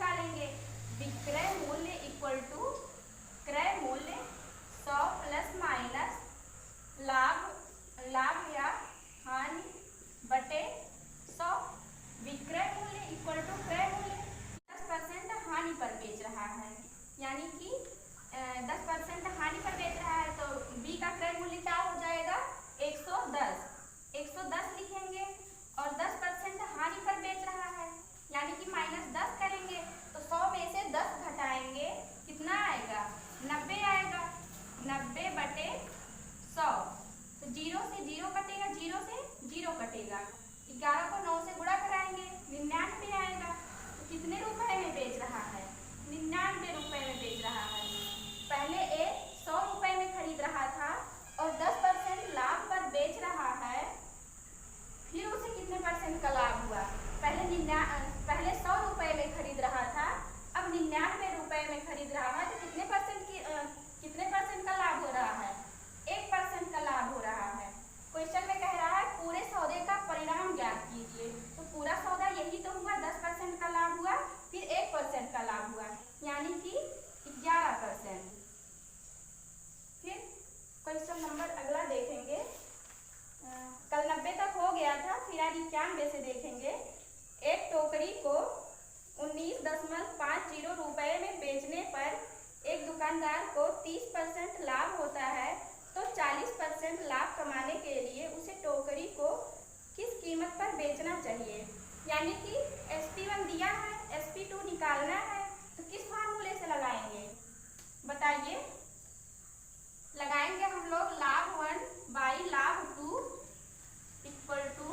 निकालेंगे। विक्रय मूल्य इक्वल टू क्रय मूल्य 100 प्लस माइनस लाभ या हानि बटे 100। विक्रय मूल्य इक्वल टू क्रय मूल्य 10% हानि पर बेच रहा है, यानी कि 10% हानि पर बेच रहा है, तो बी का क्रय मूल्य क्या हो जाएगा 110 लिखेंगे। और 10% हानि पर बेच रहा है, यानी कि -10 करेंगे, तो 100 में से 10 घटाएंगे, कितना आएगा 90 आएगा। 90 बटे 100, तो 0 से 0 कटेगा, 0 से 0 कटेगा। 11 को 9 से गुणा कराएंगे, 99 आएगा। तो कितने रुपए में बेच रहा है 99 रुपए में बेच रहा है। पहले ए 100 रुपए में खरीद रहा था और 10% लाभ पर बेच रहा है, फिर उसे कितने परसेंट का लाभ हुआ। पहले 100 रुपए में खरीद रहा था, अब 99 रुपए में खरीद रहा है, तो कितने परसेंट का लाभ हो रहा है 1% का लाभ हो रहा है। क्वेश्चन में कह रहा है पूरे सौदे का परिणाम ज्ञात कीजिए, तो पूरा सौदा यही तो हुआ, 10% का लाभ हुआ, फिर 1% का लाभ हुआ, यानी कि 11%। फिर क्वेश्चन नंबर अगला देखेंगे। कल 90 तक हो गया था, फिर आज 91 से देखेंगे। एक टोकरी को 19.50 रुपए में बेचने पर एक दुकानदार को 30% लाभ होता है, तो 40% लाभ कमाने के लिए उसे टोकरी को किस कीमत पर बेचना चाहिए। यानी कि SP1 दिया है, SP2 निकालना है, तो किस फार्मूले से लगाएंगे बताइए। लगाएंगे हम लोग लाभ 1 बाई लाभ 2 इक्वल टू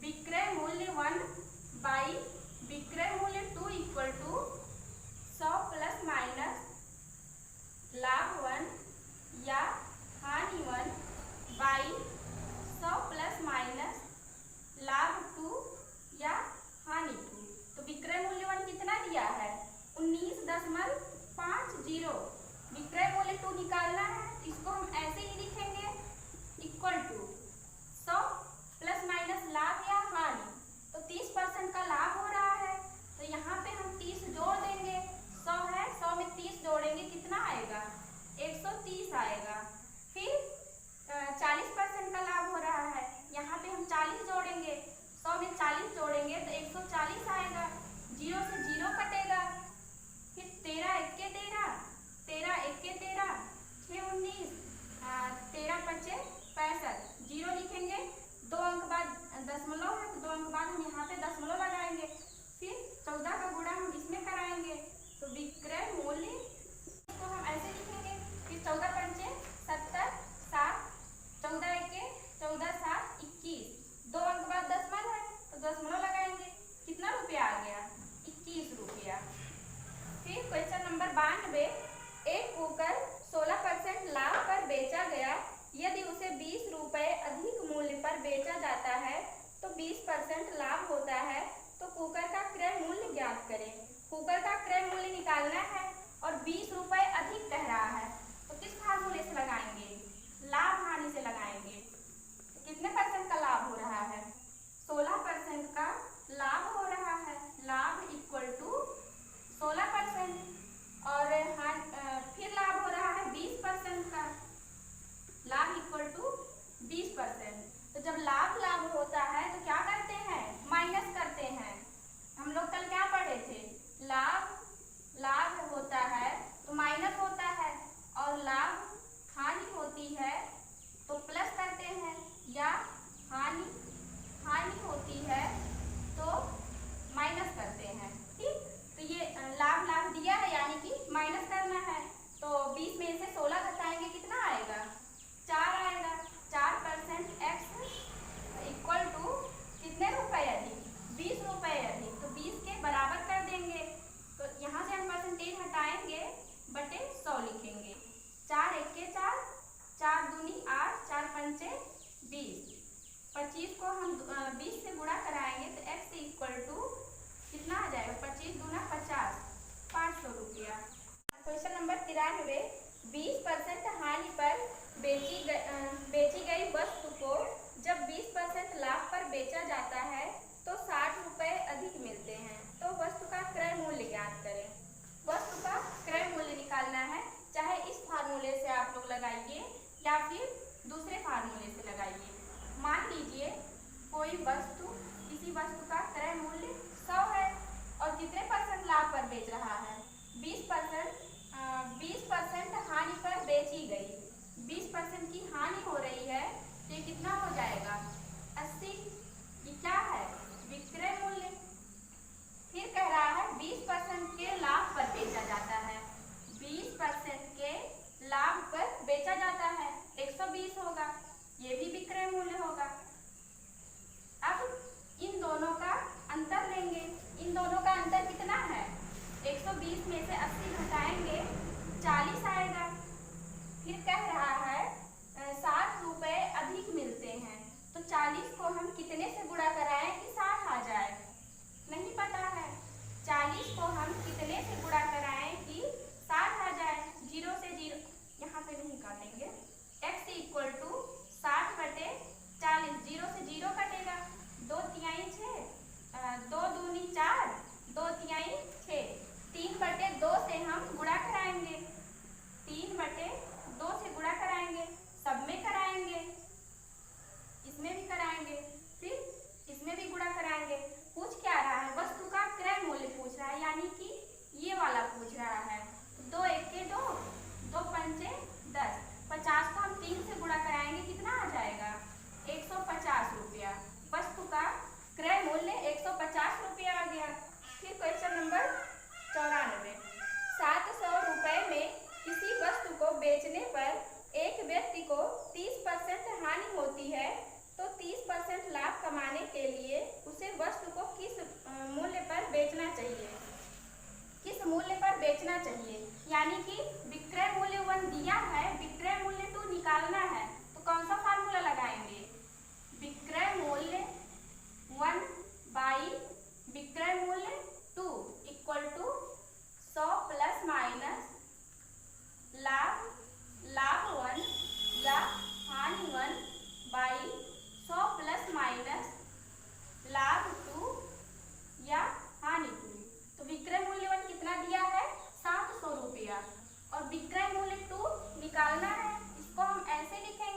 विक्रय मूल्य 1 बाई विक्रय मूल्य 2 इक्वल टू 100 प्लस माइनस लाभ 1 या हानि 1 बाई 100 प्लस माइनस लाभ 2 या हानि 2। तो विक्रय मूल्य 1 कितना दिया है 19.50। विक्रय मूल्य 2 निकालना है, इसको हम ऐसे ही लिखेंगे इक्वल टू 100 प्लस माइनस लाभ या हानि, तो 30% का लाभ हो रहा है, तो यहाँ पे हम 30 जोड़ देंगे। 100 है, 100 में 30 जोड़ेंगे, कितना आएगा 130 आएगा। फिर 40% का लाभ हो रहा है, यहाँ पे हम 40 जोड़ेंगे, 100 में 40 जोड़ेंगे तो 140 आएगा। 0 से 0 कटेगा, फिर 13 1 13, 13 1 13, 6 19, 13 5 65, 0 लिखेंगे। 2 अंक बाद दशमलव है, तो 2 अंक बाद हम यहाँ पे दशमलव लगाएंगे। फिर 14 का गुणा हम इसमें कराएंगे, तो विक्रय मूल्य को हम ऐसे लिखेंगे। फिर 14 पंचे 70, 7, 14 1 14, 7 21, 2 अंक बाद दशमलव है, तो दशमलव लगाएंगे। कितना रुपया आ गया 21 रुपया। फिर क्वेश्चन नंबर 92। एक कुकर 16% लाभ पर बेचा गया, यदि उसे 20 रुपए अधिक मूल्य पर बेचा जाता है तो 20% लाभ होता है, तो कुकर का क्रय मूल्य ज्ञात करें। कुकर का क्रय मूल्य निकालना है और 20 रुपए अधिक कह रहा है, तो किस फार्मूले से लगाएंगे लाभ हानि से लगाएंगे। तो कितने परसेंट का लाभ हो रहा है 16% का लाभ हो रहा है। लाभ इक्वल टू 16% और फिर लाभ हो रहा है 20% का, लाभ इक्वल टू 20%। तो जब लाभ होता है तो क्या करते हैं माइनस करते हैं। हम लोग कल क्या पढ़े थे लाभ होता है तो माइनस होता है, और लाभ हानि होती है तो प्लस करते हैं, या हानि होती है तो माइनस करते हैं। ठीक, तो ये लाभ दिया है, यानी कि माइनस करना है, तो 20 में से 16 घटाएंगे, कितना आएगा 4 आएगा। 4% x इक्वल टू कितने रुपए अधिक 20 रुपए अधिक, तो 20 के बराबर कर देंगे। तो यहाँ से हम परसेंटेज हटाएंगे बटे 100 लिखेंगे। 4 1 4, 4 दूनी 8, 4 पंचे 20, 25 को हम 20 से गुणा कराएंगे तो x इक्वल टू कितना आ जाएगा 25 दूना 50, 500 रुपया। Question number 93। 20% हानि पर बेची गई वस्तु को जब 20% लाभ पर बेचा जाता है तो 60 रुपए अधिक मिलते हैं, तो वह 20% हानि पर बेची गई, 20% की हानि हो रही है तो ये कितना हो जाएगा 80। ये क्या है विक्रय मूल्य। फिर कह रहा है 20% के लाभ पर बेचा जाता है, 20% के लाभ पर बेचा जाता है 120 होगा, ये भी विक्रय मूल्य होगा। अब इन दोनों का अंतर लेंगे, इन दोनों का अंतर कितना है 120 में से 80 घटाएंगे 40 आएगा। फिर कह रहा है 60 रुपए अधिक मिलते हैं, तो 40 को हम कितने से गुणा कराएं कि 60 आ जाए, नहीं पता है। 40 को हम कितने से गुणा कराएं कि 60 आ जाए, 0 से 0 यहाँ पे नहीं काटेंगे, x इक्वल टू 60 बटे 40, 0 से 0 कटेगा, 2 तिहाई 6, 2 दूनी 4, 2 तिहाई 6, 3 बटे 2 से हम गुणा कराएंगे, 3 बटे 2 से गुणा कराएंगे, सब में कराएंगे, इसमें भी कराएंगे, फिर इसमें भी गुणा कराएंगे। पूछ क्या रहा है वस्तु का क्रय मूल्य पूछ रहा है, यानी कि ये वाला पूछ रहा है। 2 एके 2, 2 पंचे 10, 50 को हम 3 से गुणा कराएंगे, कितना आ जाएगा 150 रुपया। वस्तु का क्रय मूल्य 150 रुपया आ गया। फिर क्वेश्चन नंबर 94, 700 रुपए में किसी वस्तु को बेचने पर एक व्यक्ति को 30% हानि होती है, तो 30% लाभ कमाने के लिए उसे वस्तु को किस मूल्य पर बेचना चाहिए, किस मूल्य पर बेचना चाहिए। यानी कि विक्रय मूल्य 1 दिया है, विक्रय मूल्य 2 निकालना है, तो कौन सा फार्मूला लगाएंगे, विक्रय मूल्य 1 बाई विक्रय मूल्य 2 इक्वल टू 100 प्लस माइनस लाभ 1 या हानि 1 बाई 100 प्लस माइनस लाभ 2 या हानि 2। तो विक्रय मूल्य 1 कितना दिया है 700 रुपया, और विक्रय मूल्य 2 निकालना है, इसको हम ऐसे लिखेंगे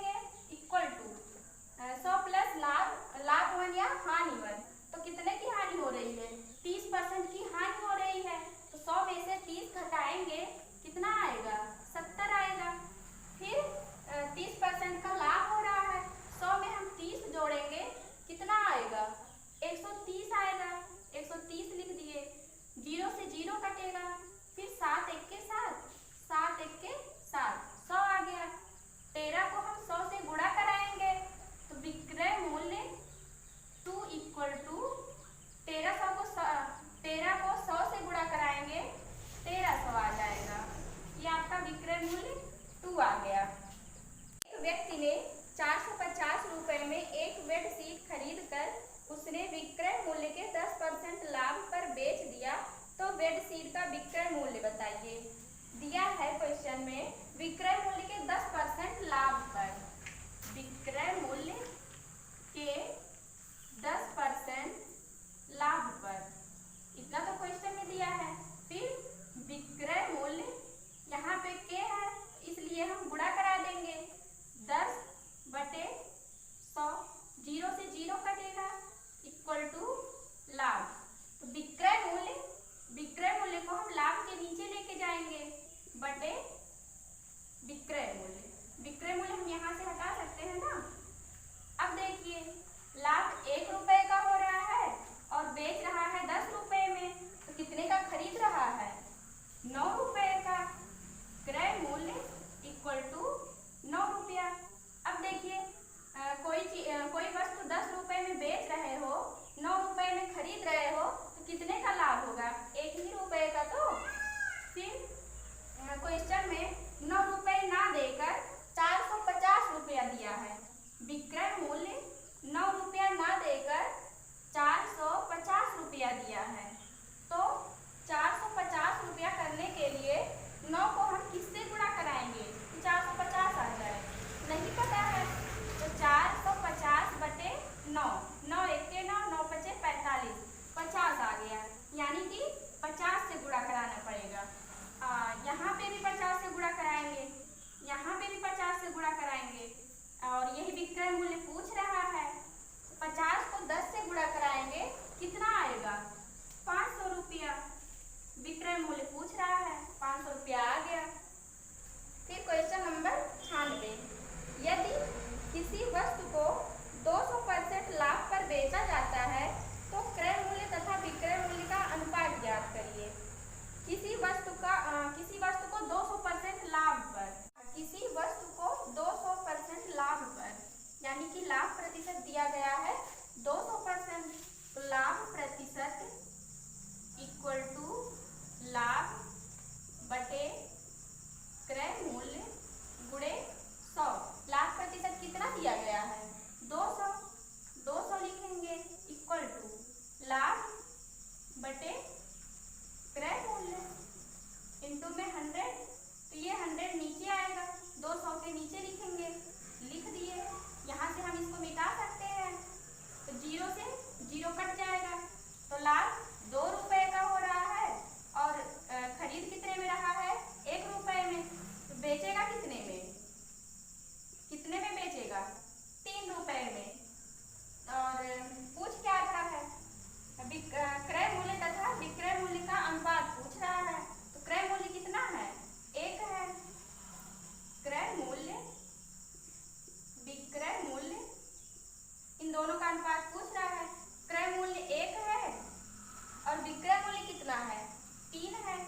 3 है,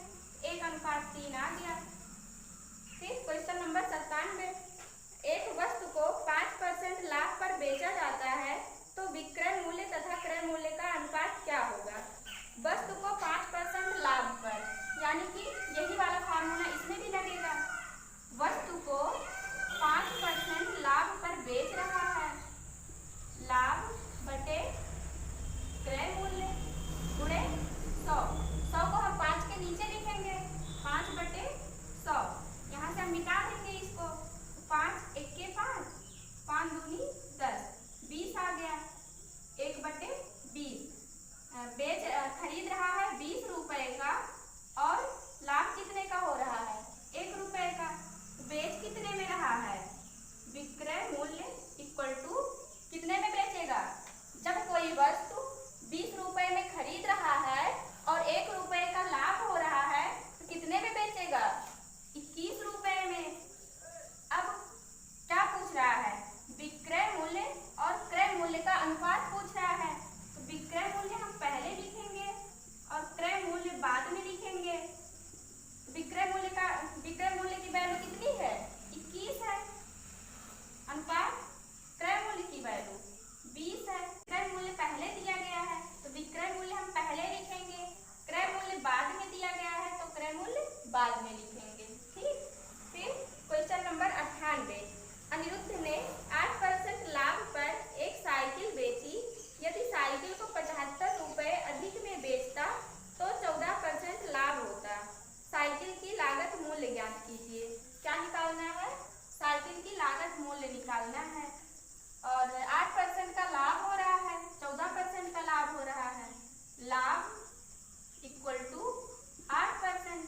1:3 आ गया। फिर क्वेश्चन नंबर 97, एक वस्तु को 5% लाभ पर बेचा जाता है तो विक्रय मूल्य तथा क्रय मूल्य का अनुपात क्या होगा। वस्तु को 5% लाभ पर, यानी कि यही वाला फार्मूला इसमें भी लगेगा। वस्तु को 5% लाभ पर बेच रहा है, लाभ बटे क्रय मूल्य गुणे 100। 100 को हम 5 के नीचे लिखेंगे, 5/100। यहाँ से हम मिटा देंगे इसको, 5 1 5, 5 दूनी 10, 20 आ गया। 1/20 खरीद रहा है 20 रुपए का और लाभ कितने का हो रहा है, 1 रुपए का। बेच कितने में रहा है, विक्रय मूल्य इक्वल टू कितने में बेचेगा। जब कोई वस्तु 20 रुपए में खरीद रहा है और 1 रुपए का लाभ हो रहा है तो कितने में बेचेगा, 21 रुपए में। अब क्या पूछ रहा है, विक्रय मूल्य और क्रय मूल्य का अनुपात पूछ रहा है। तो विक्रय मूल्य हम पहले लिखेंगे और क्रय मूल्य बाद में लिखेंगे। विक्रय मूल्य की वैल्यू कितनी है, 21 है। अनुपात क्रय मूल्य की वैल्यू 20 है। क्रय मूल्य पहले दिया गया है तो विक्रय मूल्य हम पहले लिखेंगे, क्रय मूल्य बाद में दिया गया है तो क्रय मूल्य बाद में लिखेंगे। ठीक। फिर क्वेश्चन नंबर 98, अनिरुद्ध ने 8% लाभ पर एक साइकिल बेची। यदि साइकिल को 75 रुपए अधिक में बेचता तो 14% लाभ होता। साइकिल की लागत मूल्य ज्ञात कीजिए। क्या निकालना है, साइकिल की लागत मूल्य निकालना है। और 8% का लाभ हो रहा है, 14% का लाभ हो रहा है। लाभ इक्वल टू 8%,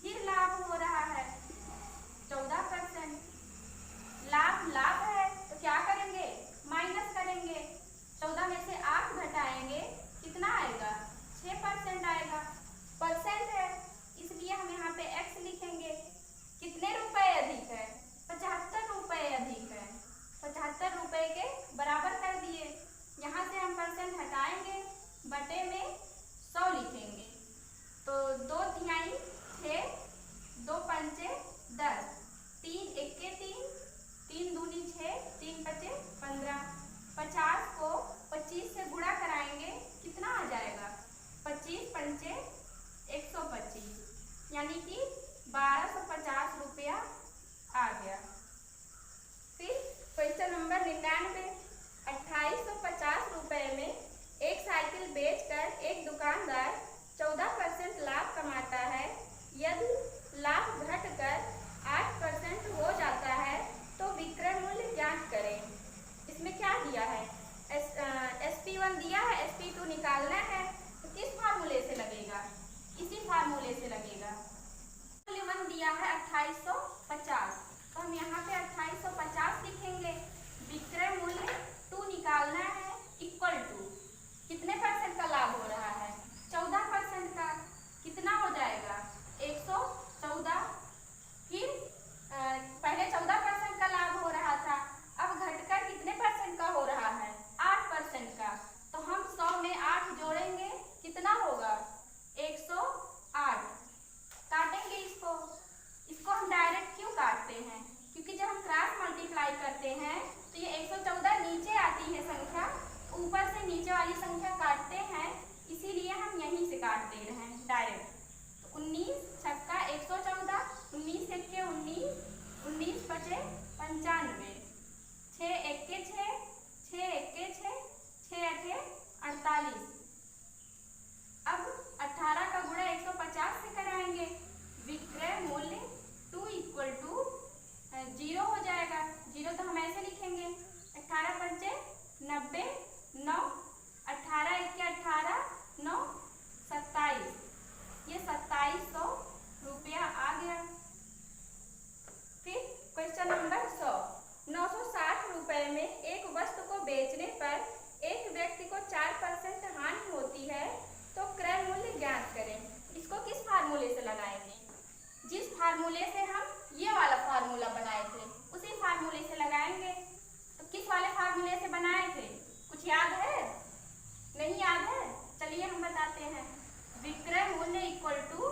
फिर लाभ हो रहा है 14%। लाभ है तो क्या करेंगे, माइनस करेंगे। 14 में से 8 घटाएंगे, कितना आएगा, 6% आएगा। परसेंट है इसलिए हम यहाँ पे x लिखेंगे। कितने रुपए अधिक है, 75 रुपए अधिक है। 75 रुपए के बराबर कर दिए। यहाँ से हम परसेंट हटाएंगे, बटे में 100 लिखेंगे। तो 2 तिहाई 6, 2 पंचे 10, 3 1 3, 3 दूनी 6, 3 पचे 15। 50 को 25 से गुणा कराएंगे, कितना आ जाएगा, 25 पंचे 125, यानी कि 1250 रुपया आ गया। फिर क्वेश्चन नंबर 99, 2850 रुपए में एक साइकिल बेचकर एक दुकानदार 14% लाभ कमाता है। यदि लाभ घटकर 8% हो जाता है तो विक्रय मूल्य ज्ञात करें। इसमें क्या दिया है, SP1 दिया है, SP2 निकालना है। तो किस फार्मूले से लगेगा, इसी फार्मूले से लगेगा। मूल्य 1 दिया है 2850, तो हम यहाँ पे 2850 लिखेंगे। विक्रय मूल्य 2 निकालना है, इक्वल टू कितने परसेंट का लाभ हो रहा है, 14% का। कितना हो जाएगा, 114। फिर पहले 14% का लाभ हो रहा था, अब घटकर कितने परसेंट का हो रहा है, 8% का। तो हम 100 में 8 जोड़ेंगे, कितना होगा, 108। काटेंगे इसको हम डायरेक्ट क्यों काटते हैं, क्योंकि जब हम क्रॉस मल्टीप्लाई करते हैं तो ये 114 नीचे आती है संख्या, ऊपर से नीचे वाली संख्या काटते हैं, इसीलिए हम यहीं से काट दे रहे हैं डायरेक्ट। तो 19 छक्का 114, 19 एक्के 19, 19 पचे 95, 6 एक्के 6, 6 एक्के 6, 6 अठे 48। अब 18 का गुणा 150 से कराएंगे। विक्रय मूल्य 2 इक्वल टू 0 हो जाएगा। 0 तो हम ऐसे लिखेंगे, 18 पंचे 90, 9, 18 एक्के 18, 9 27। ये 2700 रुपया आ गया। फिर क्वेश्चन नंबर 100, 960 रुपए में एक वस्तु को बेचने पर एक व्यक्ति को 4% हानि होती है तो क्रय मूल्य ज्ञात करें। इसको किस फार्मूले से लगाएंगे, जिस फार्मूले से हम ये वाला फार्मूला बनाए थे उसी फार्मूले से लगाएंगे। तो किस वाले फार्मूले से बनाए थे, कुछ याद है, नहीं याद है, चलिए हम बताते हैं। विक्रय मूल्य इक्वल टू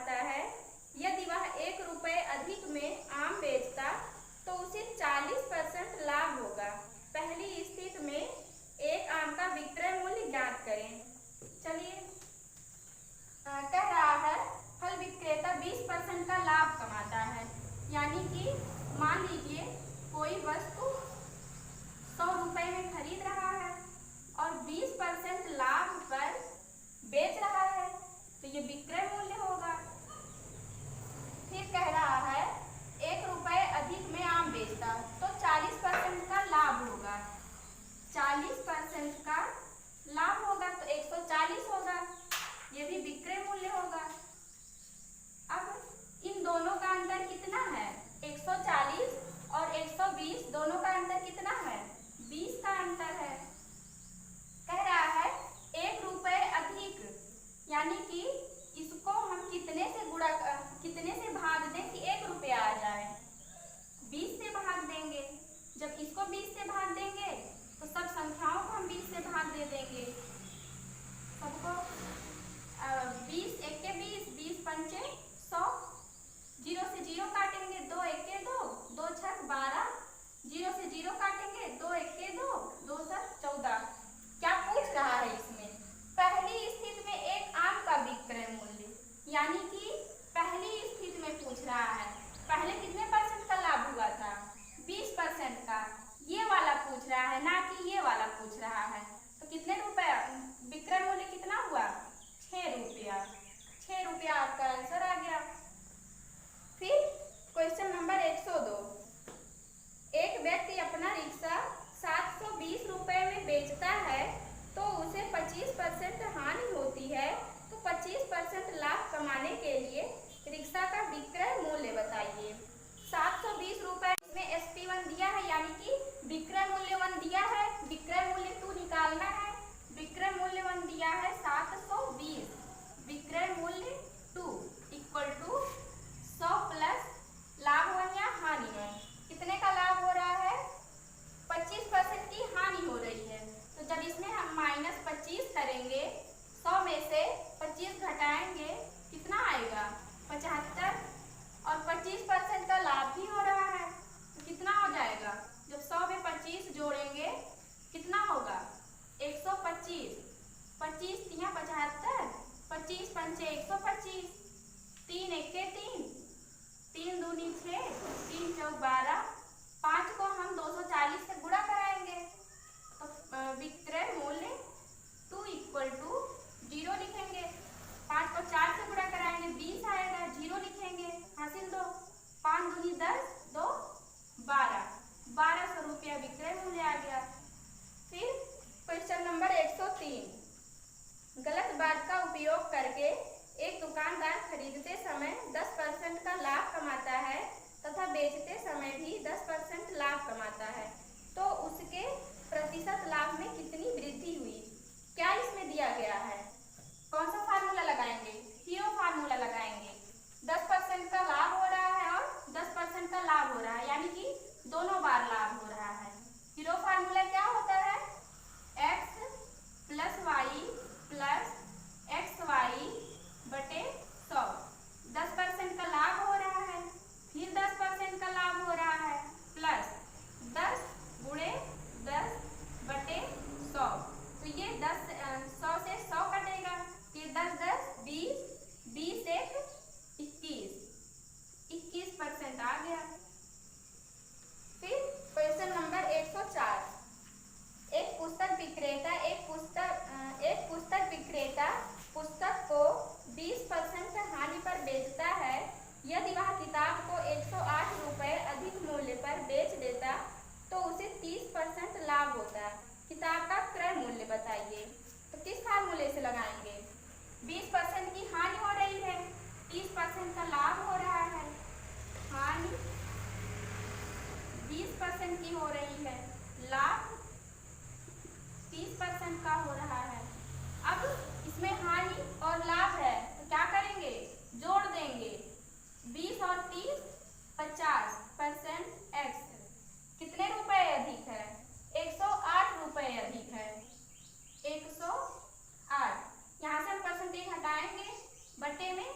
कमाता है, यदि वह 1 रुपये अधिक में आम बेचता तो उसे 40% लाभ होगा। पहली स्थिति में एक आम का विक्रय मूल्य ज्ञात करें। चलिए, कह रहा है फल विक्रेता 20% का लाभ कमाता है, यानी कि मान लीजिए कोई वस्तु 100 रुपये में खरीद रहा है और 20% लाभ पर बेच रहा है, तो ये विक्रय मूल्य होगा। फिर कह रहा है 1 रुपये अधिक में आम बेचता तो 40% का लाभ होगा। 40% का लाभ होगा तो 140 होगा, ये भी विक्रय मूल्य होगा। अब इन दोनों का अंतर कितना है? 140 और 120 दोनों का अंतर कितना है? 20 का अंतर है। कह रहा है 1 रुपये अधिक, यानी कि इसको हम कितने से भाग दें कि 1 रुपया आ जाए? 20 से भाग देंगे। जब इसको 20 से भाग देंगे तो सब संख्याओं को हम 20 से भाग दे देंगे। सबको 20 एक के 20, 20 पंचे 100, 0 से 0 काटेंगे, 2 एक के 2, 2 छक 12, 0 से 0 काटेंगे, 2 एक के 2, 2 छक 14। क्या पूछ रहा है इसमें? पहली स्थिति में एक आम का विक्रय मूल्य, यानी कि पहली स्थिति में पूछ रहा है पहले कितने % का लाभ हुआ था? 20% का। ये वाला पूछ रहा है, ना कि ये वाला पूछ रहा है। तो कितने रुपया विक्रय मूल्य कितना हुआ? 6 रुपया। 6 रुपया आपका आंसर आ गया। फिर क्वेश्चन नंबर 102। एक व्यक्ति अपना रिक्शा 720 रुपये में बेचता है तो उसे 25% हानि होती है, तो 25% लाभ कमाने के लिए रिक्शा का विक्रय मूल्य बताइए। 720 रुपये इसमें SP1 दिया है, यानी कि विक्रय मूल्य 1 दिया है, विक्रय मूल्य 2 निकालना है। विक्रय मूल्य 1 दिया है 720, विक्रय मूल्य 2 इक्वल टू 100 प्लस लाभ 1 या हानि 1। कितने का लाभ हो रहा है? 25% की हानि हो रही है। तो जब इसमें हम -25 करेंगे, 100 में से 25 घटाएंगे, कितना आएगा? 75। और 25% का लाभ भी हो रहा है, तो कितना हो जाएगा? जब 100 में 25 जोड़ेंगे कितना होगा? 125। 25 तिया 75, 25 पंचे 125, 3 एक के 3, 3 दूनी 6, 3 चौक 12, 5 को हम 240 से गुणा कराएंगे तो विक्रय मूल्य 2 इक्वल टू 0 लिखेंगे। 5 को 4 से गुणा कराएंगे 20 आएगा, 0 लिखेंगे, हासिल 2, 5 दूनी 10, 2 12, 1200 रुपया विक्रय मूल्य आ गया। फिर क्वेश्चन नंबर 103। गलत बात का उपयोग करके एक दुकानदार खरीदते समय 10% का लाभ कमाता है तथा बेचते समय भी 10% लाभ कमाता है, तो उसके प्रतिशत लाभ में कितनी वृद्धि हुई? क्या इसमें दिया गया है? कौन सा फार्मूला लगाएंगे? हीरो फार्मूला लगाएंगे। 10% का लाभ हो रहा है और 10% का लाभ हो रहा है, यानी कि दोनों बार लाभ हो रहा है। हीरो फार्मूला क्या होता है? x plus Y plus XY बटे 100। 10% का लाभ हो रहा है, फिर 10% का लाभ हो रहा है, प्लस 10 गुणे 10 बटे 100। तो ये 100 से 100 कटेगा, ये 10 10 20, 20 एक 21, 21% आ गया। फिर क्वेश्चन नंबर 104। एक पुस्तक विक्रेता पुस्तक को 20% हानि पर बेचता है। यदि वह किताब को 108 रुपये अधिक मूल्य पर बेच देता तो उसे 30% लाभ होता। किताब का क्रय मूल्य बताइए। तो किस फार्मूले से लगाएंगे? 20% की हानि हो रही है, 30% का लाभ हो रहा है। हानि 20% की हो रही है, लाभ 30% का हो रहा है। अब इसमें हानि और लाभ है, तो क्या करेंगे? जोड़ देंगे। 20 और 30 50% x। कितने रुपए अधिक है? 108 रुपये अधिक है, 108। यहाँ से हम परसेंटेज हटाएंगे, बटे में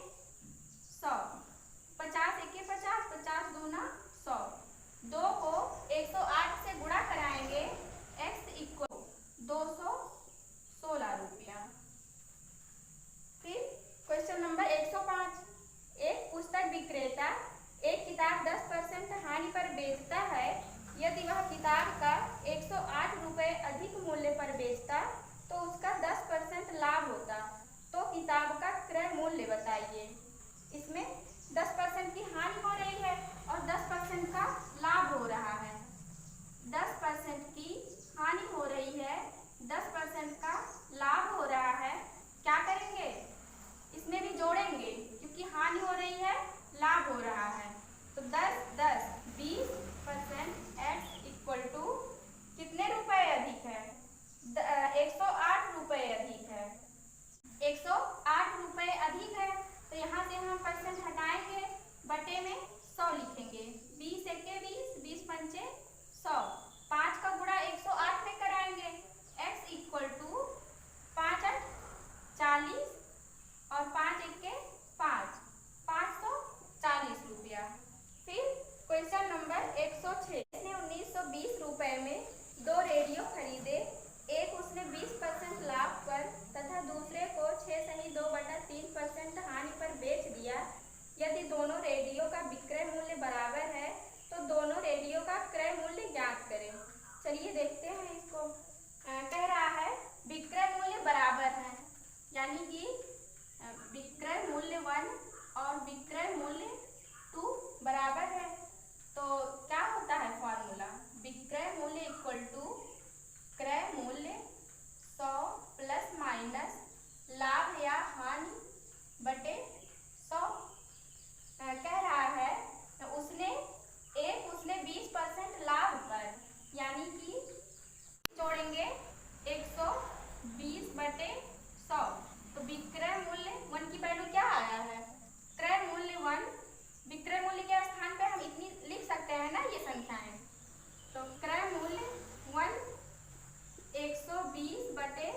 30% हटाएंगे, बटे में 100 लिखेंगे। 20 एके 20, 20 पंचे 100। 5 का गुणा 108 में कराएंगे। x इक्वल टू 5 8 40 और 5 एके 5, 540 रुपया। फिर क्वेश्चन नंबर 106। इसने 1920 रुपए में 2 रेडियो खरीदे। एक उसने 20% लाभ पर तथा दूसरे को 6.2/3% हानि पर बेच दिया। यदि दोनों रेडियो का विक्रय मूल्य बराबर है तो दोनों रेडियो का क्रय मूल्य ज्ञात करें। चलिए देखते हैं इसको। कह रहा है विक्रय मूल्य बराबर है, यानी कि विक्रय मूल्य 1 और विक्रय मूल्य 2 बराबर है। तो क्या होता है फॉर्मूला? विक्रय मूल्य इक्वल टू क्रय मूल्य 100 प्लस माइनस लाभ या हानि बटे 100। कह रहा है उसने 20% लाभ पर, यानी कि जोड़ेंगे 120 बटे 100। तो विक्रय मूल्य 1 की वैल्यू क्या आया है? क्रय मूल्य 1, विक्रय मूल्य के स्थान पे हम इतनी लिख सकते हैं ना ये संख्याएं। तो क्रय मूल्य 1 120 बटे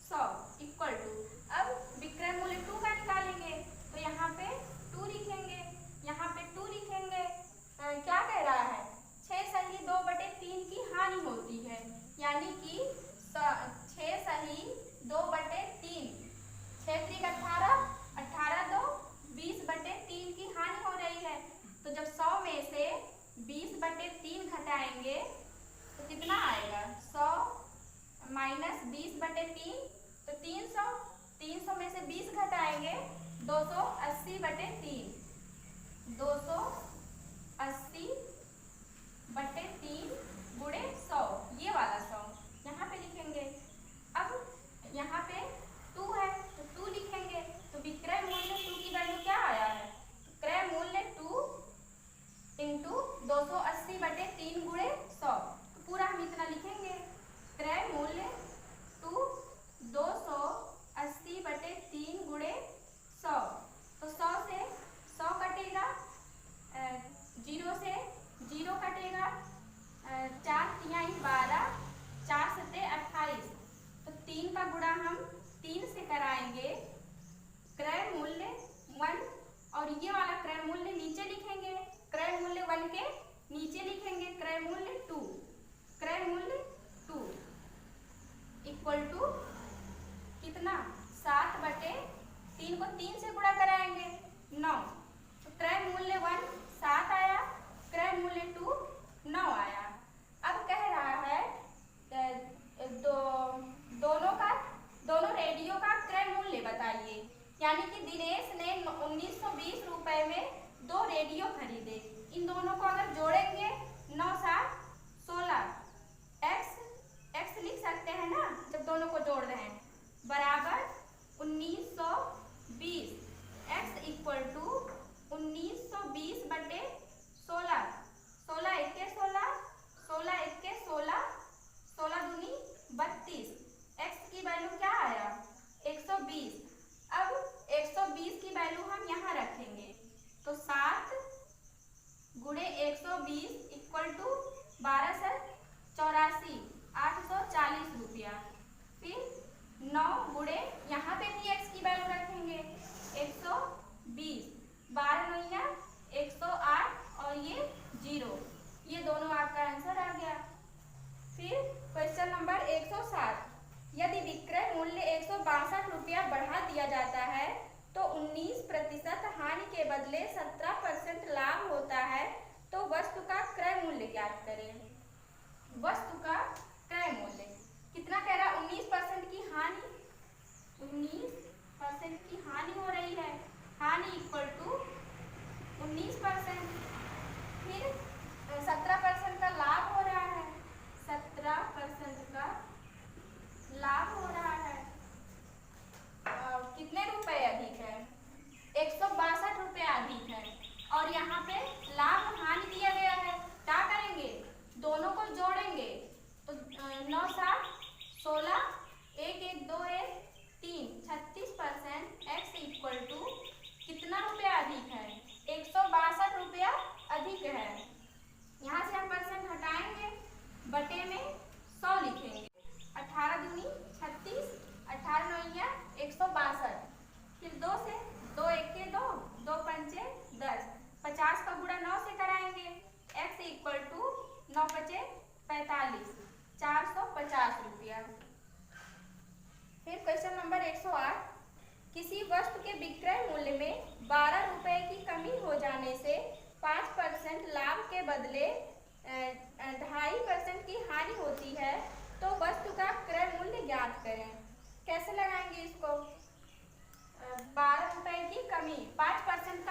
100 इक्वल टू, अब विक्रय मूल्य 2 का निकालेंगे तो यहाँ पे 2 लिखेंगे, यहाँ पे 2 लिखेंगे। क्या कह रहा है? 6/2/3 की हानि होती है, यानी कि 6/2/3, 6 18, 18 2 20/3 की हानि हो रही है। तो जब 100 में से 20/3 घटाएंगे तो कितना आएगा? 100 माइनस 20/3 तो 300। 300 में से 20 घटाएंगे 280/3, 280/3 गुणे 100, ये वाला 100 यहाँ पे लिखेंगे। अब यहाँ पे 2 है तो 2 लिखेंगे। तो विक्रय मूल्य 2 की वैल्यू क्या आया है? क्रय मूल्य 2 इंटू 280/3 गुणे 100। तो पूरा हम इतना लिखेंगे। क्रय मूल्य 2 280/3 गुणे 100। तो 100 से 100 कटेगा, 0 से 0 कटेगा, 4 तिहाई 12, 4 सत्ते 28। तो 3 का गुणा हम 3 से कराएंगे। क्रय मूल्य 1 और ये वाला क्रय मूल्य नीचे लिखेंगे। क्रय मूल्य 1 के नीचे लिखेंगे क्रय मूल्य 2। क्रय मूल्य 2 इक्वल टू कितना? 7/3 को 3 से गुणा कराएंगे 9। तो क्रय मूल्य 1 7 आया, क्रय मूल्य 2 9 आया। अब कह रहा है दोनों रेडियो का क्रय मूल्य बताइए, यानी कि दिनेश ने 1920 रुपए में 2 रेडियो खरीदे। इन दोनों को अगर जोड़ेंगे 9 7 16, x लिख सकते हैं ना जब दोनों को जोड़ रहे हैं, बराबर 1920। x इक्वल टू 1920/16, 16 एके 16, 16 एके 16, 16 दूनी 32। x की वैल्यू क्या आया? 120। अब 120 की वैल्यू हम यहाँ रखेंगे तो 7 गुणे 120 इक्वल टू 12 से 84, 840 रुपया। फिर 9 गुणे यहाँ पे भी x की वैल्यू रखेंगे 120, 12 नैया 108 और ये 0, ये दोनों आपका आंसर आ गया। फिर क्वेश्चन नंबर 107। यदि विक्रय मूल्य 162 रुपया बढ़ा दिया जाता है तो 19% हानि के बदले 17% लाभ होता है, तो वस्तु का क्रय मूल्य ज्ञात करें। वस्तु का क्रय मूल्य कितना कह रहा है? 19% की हानि, 19% की हानि हो रही है, हानि इक्वल टू 19%। फिर 17% का लाभ हो रहा है, 17% का लाभ हो रहा है। कितने रुपए अधिक है? 162 रुपये अधिक है। और यहाँ पे लाभ हानि दिया गया है, क्या करेंगे? दोनों को जोड़ेंगे तो 9 7 16, 1 1 2 1 3, 36%। x इक्वल टू कितना रुपया पंचे 10, 50 का गुणा 9 से कराएंगे। x इक्वल टू 9 पचे 45, 450 रुपया। फिर क्वेश्चन नंबर 108, किसी वस्तु के विक्रय मूल्य में 12 रुपए की कमी हो जाने से 5% लाभ के बदले 2.5% की हानि होती है, तो वस्तु का क्रय मूल्य ज्ञात करें। कैसे लगाएंगे इसको? 12 रुपए की कमी, 5%